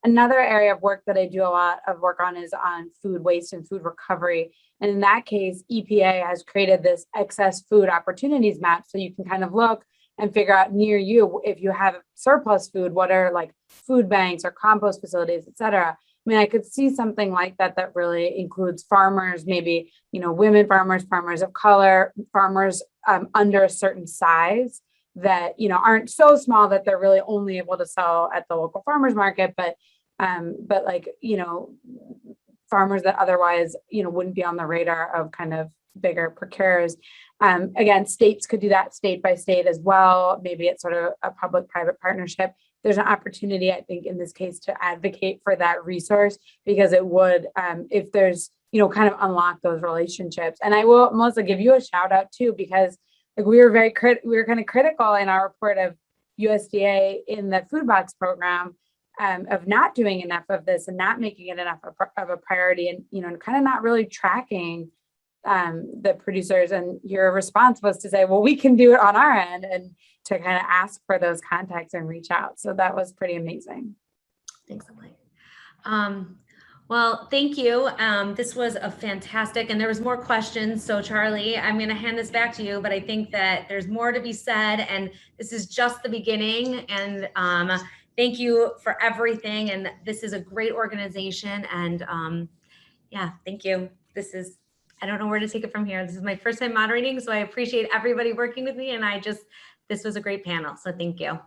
another area of work that I do a lot of work on is on food waste and food recovery. And in that case, EPA has created this excess food opportunities map. So you can kind of look and figure out near you, if you have surplus food, what are like food banks or compost facilities, et cetera. I could see something like that really includes farmers, maybe, women farmers, farmers of color, farmers under a certain size that, aren't so small that they're really only able to sell at the local farmers market, but like, farmers that otherwise, wouldn't be on the radar of kind of bigger procurers. Again, states could do that state by state as well. Maybe it's sort of a public-private partnership. There's an opportunity, I think, in this case to advocate for that resource, because it would, if there's, kind of unlock those relationships. And I will, Melissa, give you a shout out too, because like we were kind of critical in our report of USDA in the food box program of not doing enough of this and not making it enough of a priority, and kind of not really tracking the producers, and your response was to say, well, we can do it on our end, and to kind of ask for those contacts and reach out. So that was pretty amazing. Thanks, Hailey. Well, thank you. This was a fantastic, and there was more questions. So Charlie, I'm going to hand this back to you, but I think that there's more to be said, and this is just the beginning. And thank you for everything. And this is a great organization. And yeah, thank you. I don't know where to take it from here. This is my first time moderating, so I appreciate everybody working with me. And this was a great panel. So thank you.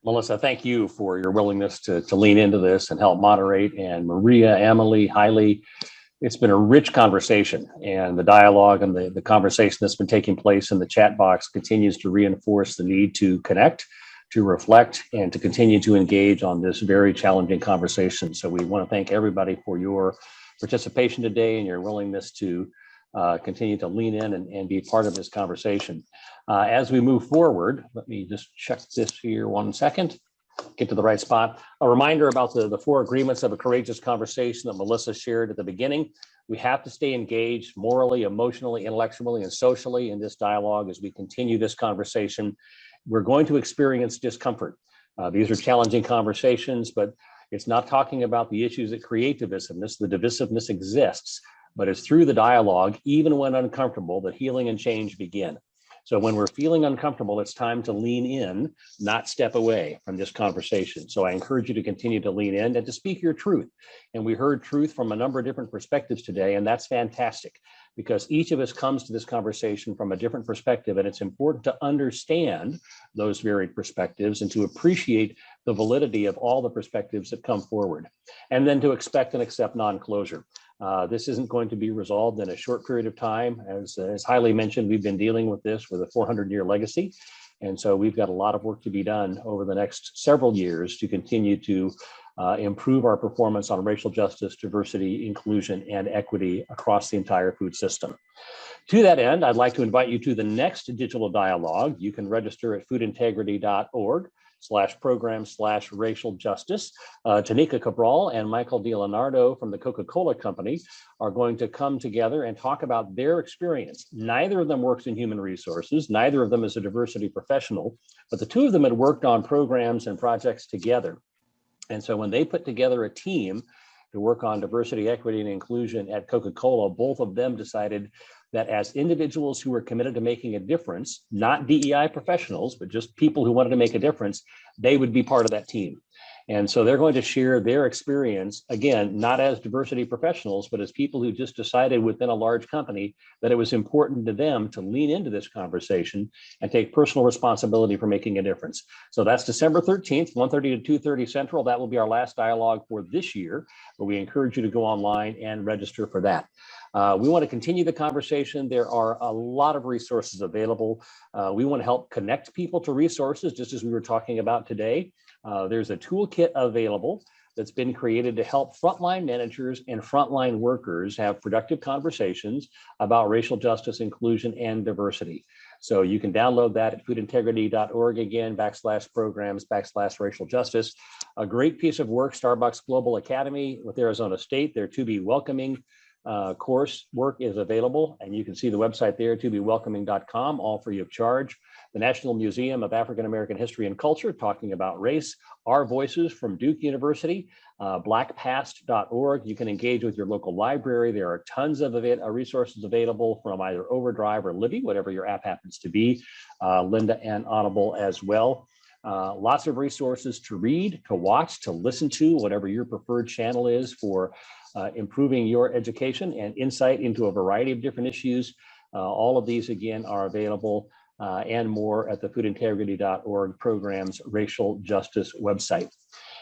Melissa, thank you for your willingness to lean into this and help moderate. And Maria, Emily, Hailey, it's been a rich conversation, and the dialogue and the conversation that's been taking place in the chat box continues to reinforce the need to connect, to reflect, and to continue to engage on this very challenging conversation. So we want to thank everybody for your participation today and your willingness to continue to lean in and be part of this conversation. As we move forward, let me just check this here 1 second, get to the right spot. A reminder about the 4 agreements of a courageous conversation that Melissa shared at the beginning. We have to stay engaged morally, emotionally, intellectually, and socially in this dialogue as we continue this conversation. We're going to experience discomfort. These are challenging conversations, but it's not talking about the issues that create divisiveness. The divisiveness exists, but it's through the dialogue, even when uncomfortable, that healing and change begin. So when we're feeling uncomfortable, it's time to lean in, not step away from this conversation. So I encourage you to continue to lean in and to speak your truth. And we heard truth from a number of different perspectives today, and that's fantastic, because each of us comes to this conversation from a different perspective, and it's important to understand those varied perspectives and to appreciate the validity of all the perspectives that come forward, and then to expect and accept non-closure. This isn't going to be resolved in a short period of time. As Hailey mentioned, we've been dealing with this with a 400-year legacy. And so we've got a lot of work to be done over the next several years to continue to improve our performance on racial justice, diversity, inclusion, and equity across the entire food system. To that end, I'd like to invite you to the next digital dialogue. You can register at foodintegrity.org/program/racial justice. Tanika Cabral and Michael DiLeonardo from the Coca-Cola Company are going to come together and talk about their experience. Neither of them works in human resources. Neither of them is a diversity professional, but the two of them had worked on programs and projects together. And so when they put together a team to work on diversity, equity, and inclusion at Coca-Cola, both of them decided that as individuals who were committed to making a difference, not DEI professionals, but just people who wanted to make a difference, they would be part of that team. And so they're going to share their experience, again, not as diversity professionals, but as people who just decided within a large company that it was important to them to lean into this conversation and take personal responsibility for making a difference. So that's December 13th, 1:30 to 2:30 Central. That will be our last dialogue for this year, but we encourage you to go online and register for that. We want to continue the conversation. There are a lot of resources available. We want to help connect people to resources, just as we were talking about today. There's a toolkit available that's been created to help frontline managers and frontline workers have productive conversations about racial justice, inclusion, and diversity. So you can download that at foodintegrity.org, again, /programs/racial justice. A great piece of work, Starbucks Global Academy with Arizona State, their To Be Welcoming course work is available, and you can see the website there, tobewelcoming.com, all free of charge. The National Museum of African American History and Culture, talking about race. Our Voices from Duke University, blackpast.org. You can engage with your local library. There are tons of resources available from either Overdrive or Libby, whatever your app happens to be. Linda and Audible as well. Lots of resources to read, to watch, to listen to, whatever your preferred channel is for improving your education and insight into a variety of different issues. All of these, again, are available and more at the foodintegrity.org programs racial justice website.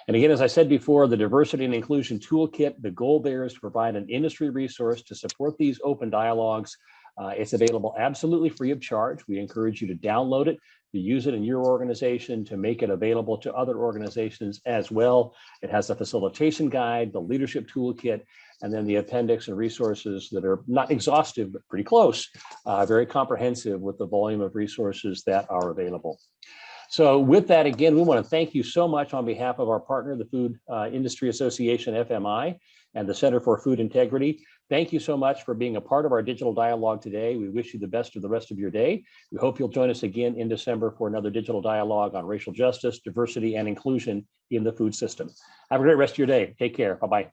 And again, as I said before, the Diversity and Inclusion Toolkit, the goal there is to provide an industry resource to support these open dialogues. It's available absolutely free of charge. We encourage you to download it, to use it in your organization, to make it available to other organizations as well. It has a facilitation guide, the leadership toolkit, and then the appendix and resources that are not exhaustive, but pretty close, very comprehensive with the volume of resources that are available. So with that, again, we want to thank you so much on behalf of our partner, the Food Industry Association, FMI, and the Center for Food Integrity. Thank you so much for being a part of our digital dialogue today. We wish you the best of the rest of your day. We hope you'll join us again in December for another digital dialogue on racial justice, diversity, and inclusion in the food system. Have a great rest of your day. Take care. Bye-bye.